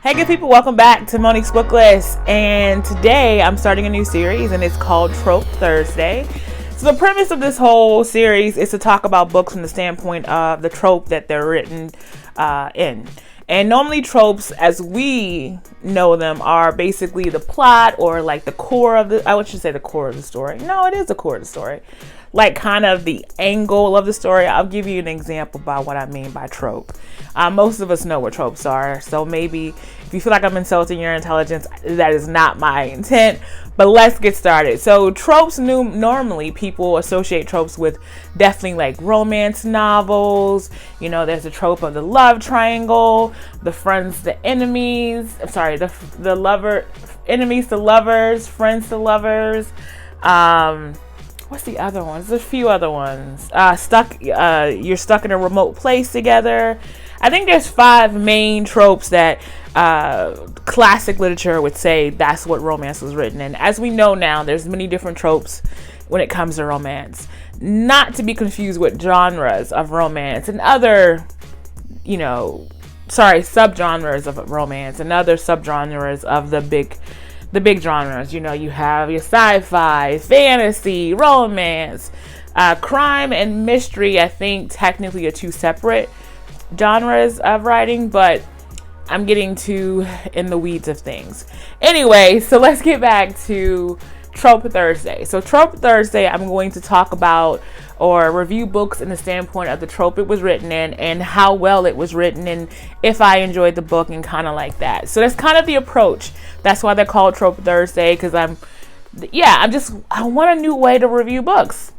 Hey good people, welcome back to Monique's Book List, and today I'm starting a new series and it's called Trope Thursday. So the premise of this whole series is to talk about books from the standpoint of the trope that they're written in. And normally tropes as we know them are basically the plot or like the core of the, I should say the core of the story. No, it is the core of the story. Like kind of the angle of the story. I'll give you an example by what I mean by trope. Most of us know what tropes are, so maybe if you feel like I'm insulting your intelligence, that is not my intent, but let's get started. So tropes, normally people associate tropes with definitely like romance novels. You know, there's a trope of the love triangle, the friends to enemies, the lover, enemies to lovers, friends to lovers. What's the other ones? There's a few other ones. You're stuck in a remote place together. I think there's 5 main tropes that classic literature would say that's what romance was written in. As we know now, there's many different tropes when it comes to romance. Not to be confused with genres of romance and other, subgenres of romance and other subgenres of the big genres. You know, you have your sci-fi, fantasy, romance, crime and mystery. I think technically are 2 separate genres of writing, but I'm getting too in the weeds of things. Anyway, so let's get back to Trope Thursday. So Trope Thursday, I'm going to talk about or review books in the standpoint of the trope it was written in and how well it was written and if I enjoyed the book and kind of like that. So that's kind of the approach. That's why they're called Trope Thursday, because I want a new way to review books.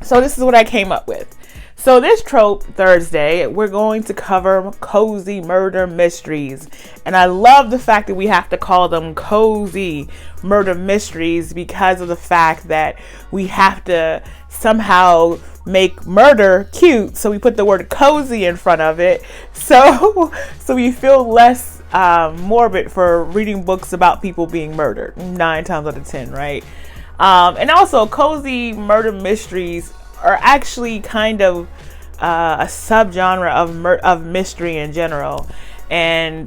So this is what I came up with. So this Trope Thursday, we're going to cover cozy murder mysteries. And I love the fact that we have to call them cozy murder mysteries because of the fact that we have to somehow make murder cute. So we put the word cozy in front of it. So we feel less morbid for reading books about people being murdered 9 times out of 10, right? And also cozy murder mysteries are actually kind of a subgenre of mystery in general. And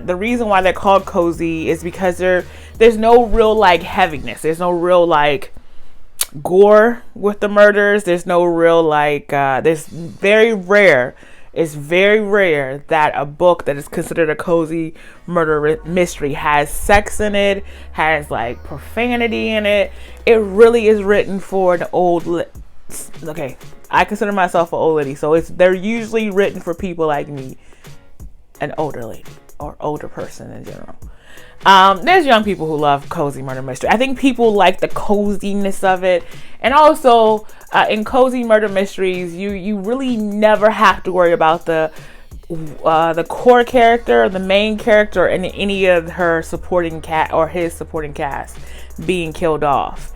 the reason why they're called cozy is because there's no real like heaviness. There's no real like gore with the murders. There's no real like it's very rare that a book that is considered a cozy murder mystery has sex in it, has like profanity in it. It really is written for an okay, I consider myself an old lady, so they're usually written for people like me, an older lady or older person in general. There's young people who love cozy murder mystery. I think people like the coziness of it, and also in cozy murder mysteries, you really never have to worry about the core character, the main character, and any of her supporting his supporting cast being killed off.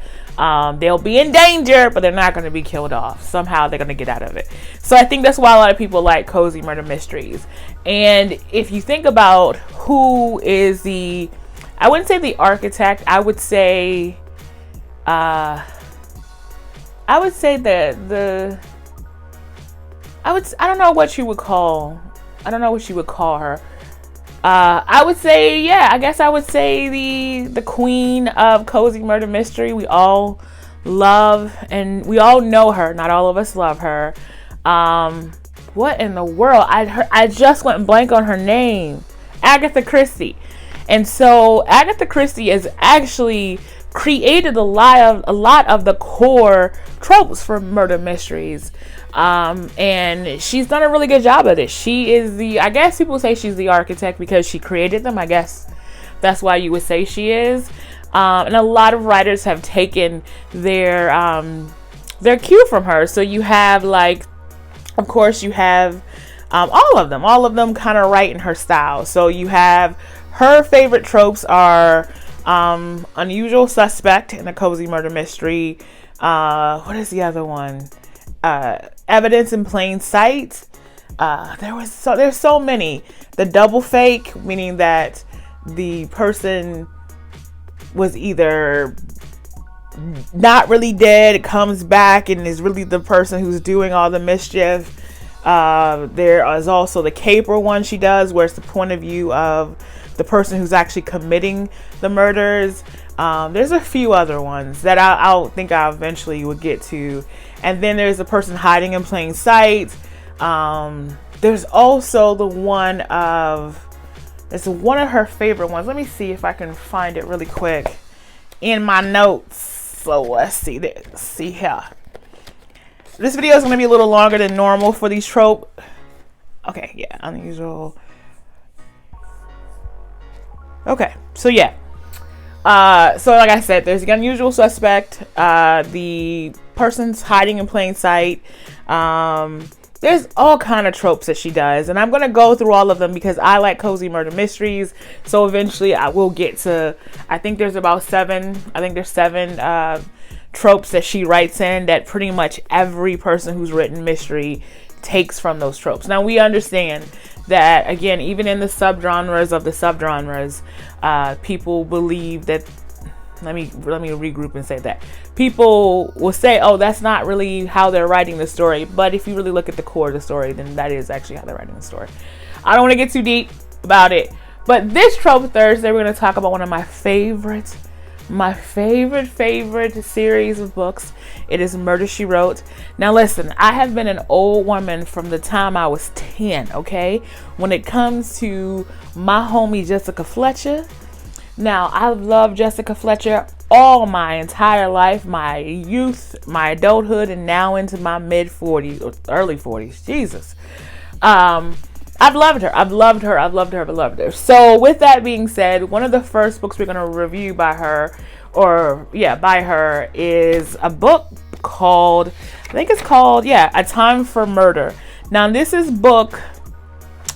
They'll be in danger, but they're not going to be killed off. Somehow they're going to get out of it. So I think that's why a lot of people like cozy murder mysteries. And if you think about who is I wouldn't say the architect. I would say I don't know what you would call her. I would say, I guess I would say the queen of cozy murder mystery. We all love and we all know her. Not all of us love her. What in the world? I just went blank on her name. Agatha Christie. And so Agatha Christie has actually created a lot of the core tropes for murder mysteries. And she's done a really good job of it. She is I guess people say she's the architect because she created them. I guess that's why you would say she is. And a lot of writers have taken their cue from her. So you have of course you have all of them kind of write in her style. So you have her favorite tropes are unusual suspect in a cozy murder mystery. What is the other one? Evidence in plain sight. There's so many. The double fake, meaning that the person was either not really dead, comes back and is really the person who's doing all the mischief. There is also the caper one she does, where it's the point of view of the person who's actually committing the murders. There's a few other ones that I'll think I eventually would get to. And then there's the person hiding in plain sight. There's also the one of, it's one of her favorite ones. Let me see if I can find it really quick in my notes. So let's see this. See here. This video is going to be a little longer than normal for these trope. Okay, yeah, unusual. Okay, so yeah. So like I said, there's the unusual suspect, the person's hiding in plain sight. There's all kind of tropes that she does, and I'm gonna go through all of them because I like cozy murder mysteries. So eventually I will get to, I think there's about seven tropes that she writes in that pretty much every person who's written mystery takes from those tropes. Now we understand that, again, even in the subgenres of the subgenres, people believe that, let me regroup and say that people will say, oh, that's not really how they're writing the story. But if you really look at the core of the story, then that is actually how they're writing the story. I don't want to get too deep about it, but this Trope Thursday, we're going to talk about one of my favorite series of books. It is Murder, She Wrote. Now listen, I have been an old woman from the time I was 10, okay? When it comes to my homie Jessica Fletcher. Now, I've loved Jessica Fletcher all my entire life, my youth, my adulthood, and now into my mid-40s or early 40s. Jesus. I've loved her. So with that being said, one of the first books we're going to review by her, is a book called, A Time for Murder. Now this is book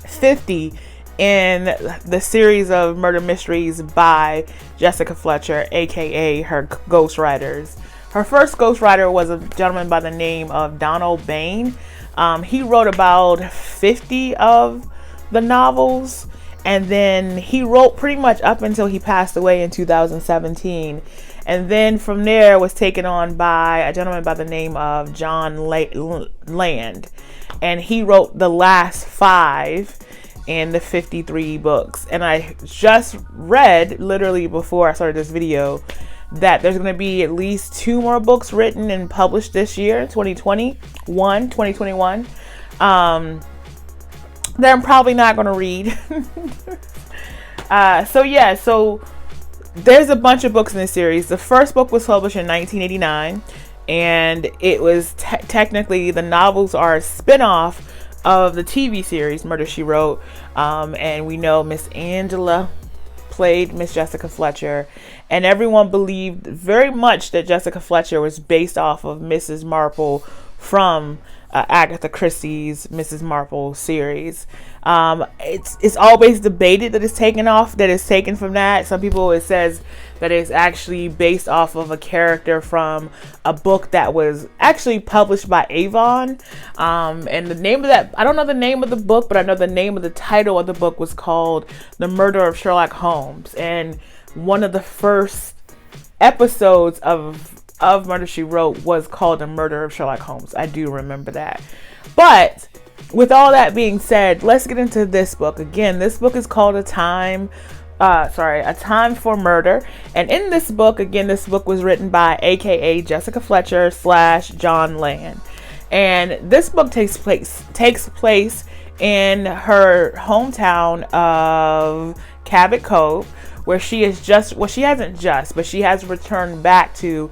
50 in the series of murder mysteries by Jessica Fletcher, aka her ghostwriters. Her first ghostwriter was a gentleman by the name of Donald Bain. He wrote about 50 of the novels, and then he wrote pretty much up until he passed away in 2017. And then from there was taken on by a gentleman by the name of John Land. And he wrote the last 5 in the 53 books. And I just read, literally before I started this video, that there's going to be at least 2 more books written and published this year, 2021, that I'm probably not going to read. So there's a bunch of books in this series. The first book was published in 1989, and it was technically, the novels are a spin-off of the TV series Murder, She Wrote, and we know Miss Angela played Miss Jessica Fletcher, and everyone believed very much that Jessica Fletcher was based off of Mrs. Marple from Agatha Christie's Mrs. Marple series. It's always debated that it's taken from that. Some people, it says that it's actually based off of a character from a book that was actually published by Avon. And the name of that, I don't know the name of the book, but I know the name of the title of the book was called The Murder of Sherlock Holmes. And one of the first episodes of Murder, She Wrote was called The Murder of Sherlock Holmes. I do remember that. But with all that being said, let's get into this book. Again, this book is called A Time for Murder. And in this book, again, this book was written by aka Jessica Fletcher / John Land. And this book takes place in her hometown of Cabot Cove, where she has returned back to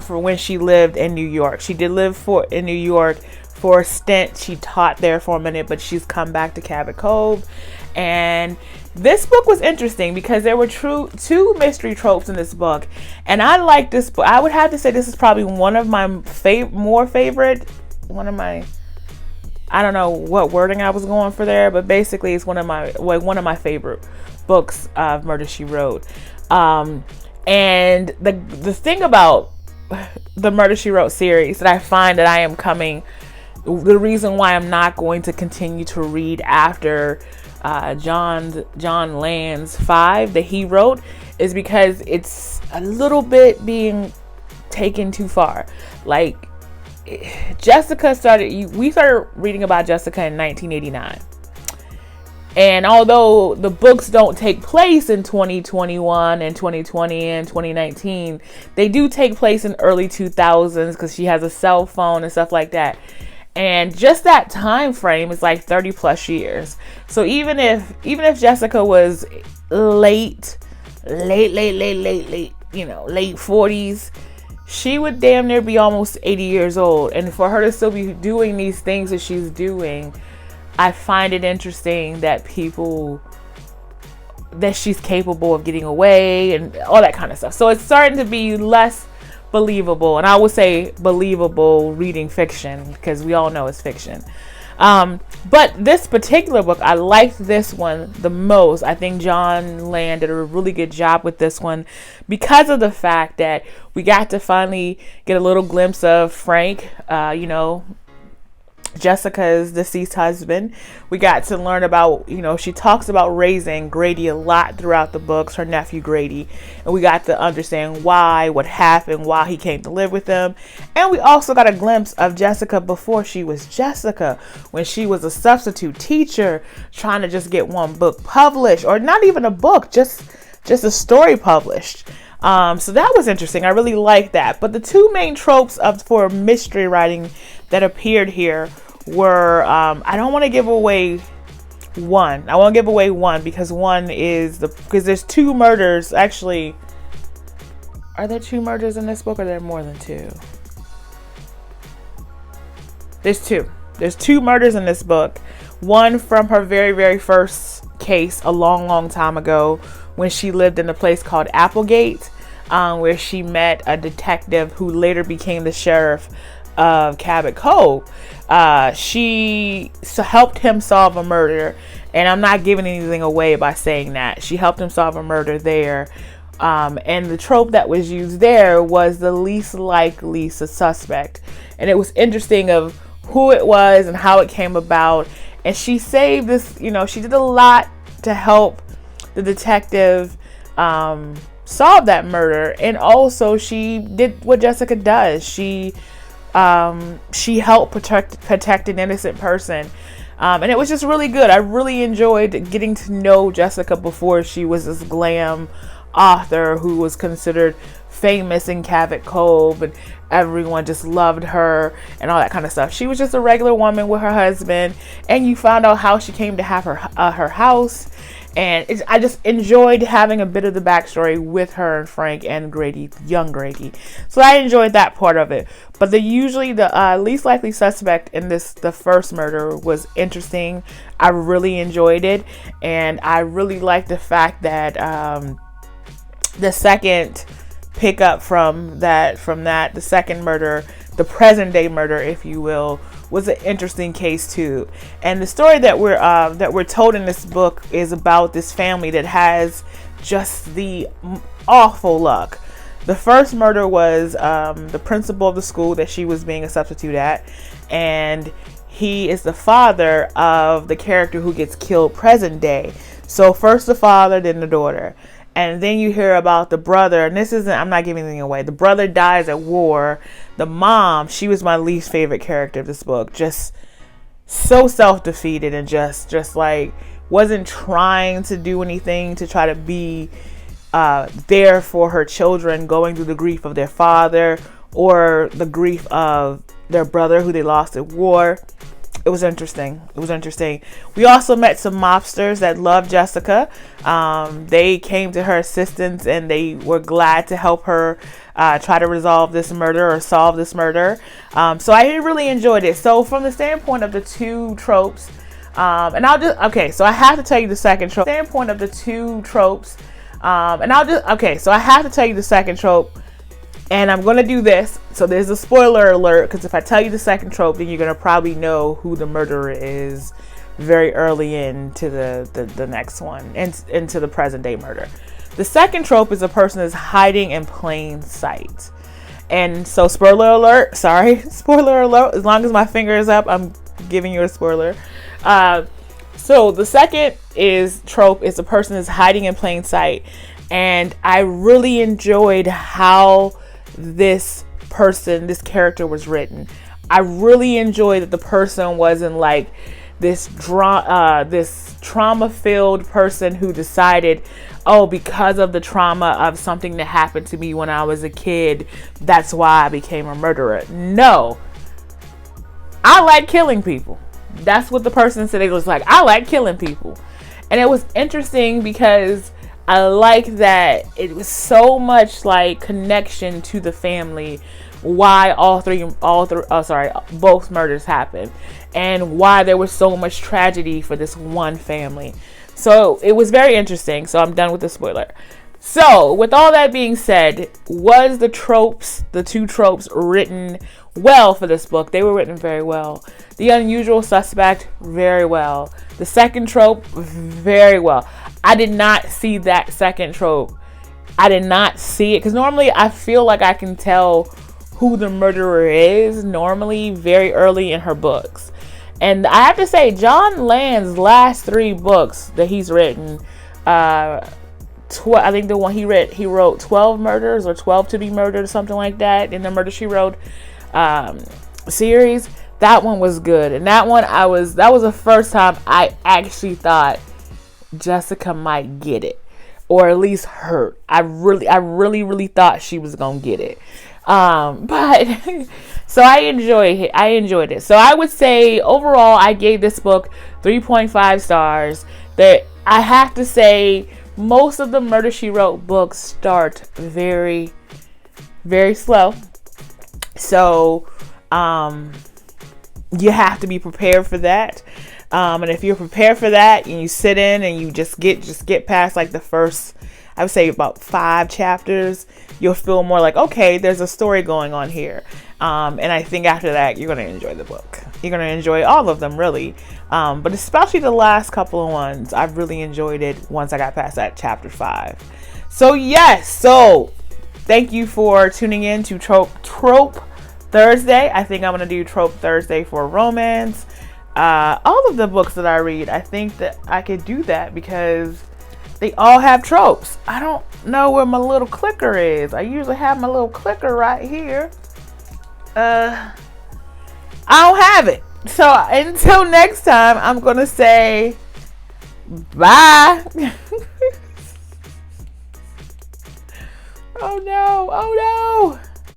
for when she lived in New York. She did live in New York for a stint. She taught there for a minute, but she's come back to Cabot Cove. And this book was interesting because there were two mystery tropes in this book, and I like this book. I would have to say this is probably one of my favorite. I don't know what wording I was going for there, but basically it's one of my favorite books of Murder, She Wrote. And the thing about the Murder, She Wrote series that I find that the reason why I'm not going to continue to read after John Land's 5 that he wrote is because it's a little bit being taken too far. Like, we started reading about Jessica in 1989. And although the books don't take place in 2021 and 2020 and 2019, they do take place in early 2000s because she has a cell phone and stuff like that. And just that time frame is like 30 plus years. So even if Jessica was late, late 40s, she would damn near be almost 80 years old. And for her to still be doing these things that she's doing, I find it interesting that she's capable of getting away and all that kind of stuff. So it's starting to be less believable, and I would say believable reading fiction, because we all know it's fiction. But this particular book, I liked this one the most. I think John Land did a really good job with this one because of the fact that we got to finally get a little glimpse of Frank, Jessica's deceased husband. We got to learn about, she talks about raising Grady a lot throughout the books, her nephew Grady, and we got to understand what happened, why he came to live with them. And we also got a glimpse of Jessica before she was Jessica, when she was a substitute teacher trying to just get one book published, or not even a book, just a story published. So that was interesting. I really liked that. But the two main tropes for mystery writing that appeared here were, I don't want to give away one. I won't give away one because because there's two murders. Actually, are there two murders in this book, or are there more than two? There's two. There's two murders in this book. One from her very, very first case a long, long time ago, when she lived in a place called Applegate, where she met a detective who later became the sheriff of Cabot Cove. She helped him solve a murder, and I'm not giving anything away by saying that. She helped him solve a murder there. And the trope that was used there was the least likely suspect. And it was interesting of who it was and how it came about. And she saved this, she did a lot to help the detective solve that murder. And also she did what Jessica does. She helped protect an innocent person. And it was just really good. I really enjoyed getting to know Jessica before she was this glam author who was considered famous in Cabot Cove, and everyone just loved her and all that kind of stuff. She was just a regular woman with her husband, and you found out how she came to have her house. And I just enjoyed having a bit of the backstory with her and Frank and Grady, young Grady. So I enjoyed that part of it. But the least likely suspect in the first murder was interesting. I really enjoyed it, and I really liked the fact that the second pickup from that, the second murder, the present day murder, if you will, was an interesting case too. And the story that we're told in this book is about this family that has just the awful luck. The first murder was the principal of the school that she was being a substitute at, and he is the father of the character who gets killed present day. So first the father, then the daughter. And then you hear about the brother, and I'm not giving anything away. The brother dies at war. The mom, she was my least favorite character of this book. Just so self-defeated and just like wasn't trying to do anything to try to be there for her children going through the grief of their father or the grief of their brother who they lost at war. It was interesting. We also met some mobsters that loved Jessica. They came to her assistance, and they were glad to help her try to resolve this murder or solve this murder. So I really enjoyed it. So from the standpoint of the two tropes, so I have to tell you the second trope. Standpoint of the two tropes, so I have to tell you the second trope. And I'm going to do this. So there's a spoiler alert, because if I tell you the second trope, then you're going to probably know who the murderer is very early into the next one, into the present day murder. The second trope is a person is hiding in plain sight. And so spoiler alert. As long as my finger is up, I'm giving you a spoiler. So the second trope is a person is hiding in plain sight. And I really enjoyed how this character was written. I really enjoyed that the person wasn't like this trauma-filled person who decided, oh, because of the trauma of something that happened to me when I was a kid, that's why I became a murderer. No. I like killing people. That's what the person said. It was like, I like killing people. And it was interesting because I like that it was so much like connection to the family, why both murders happened, and why there was so much tragedy for this one family. So it was very interesting. So I'm done with the spoiler. So with all that being said, was the two tropes written well for this book? They were written very well. The unusual suspect, very well. The second trope, very well. I did not see that second trope. I did not see it because normally I feel like I can tell who the murderer is normally very early in her books. And I have to say, John Land's last 3 books that he's written, I think the one he wrote 12 murders or 12 to be murdered or something like that in the Murder, She Wrote series. That one was good. And that was the first time I actually thought Jessica might get it, or at least hurt. I really thought she was gonna get it. But so I enjoyed it. So I would say overall I gave this book 3.5 stars. That I have to say, most of the Murder, She Wrote books start very, very slow. So you have to be prepared for that. And if you're prepared for that and you sit in and you just get past like the first, I would say about 5 chapters, you'll feel more like, okay, there's a story going on here. And I think after that, you're going to enjoy the book. You're going to enjoy all of them, really. But especially the last couple of ones, I've really enjoyed it once I got past that chapter 5. So yes, thank you for tuning in to Trope Thursday. I think I'm going to do Trope Thursday for romance. All of the books that I read, I think that I could do that because they all have tropes. I don't know where my little clicker is. I usually have my little clicker right here. I don't have it. So until next time, I'm going to say bye. Oh no.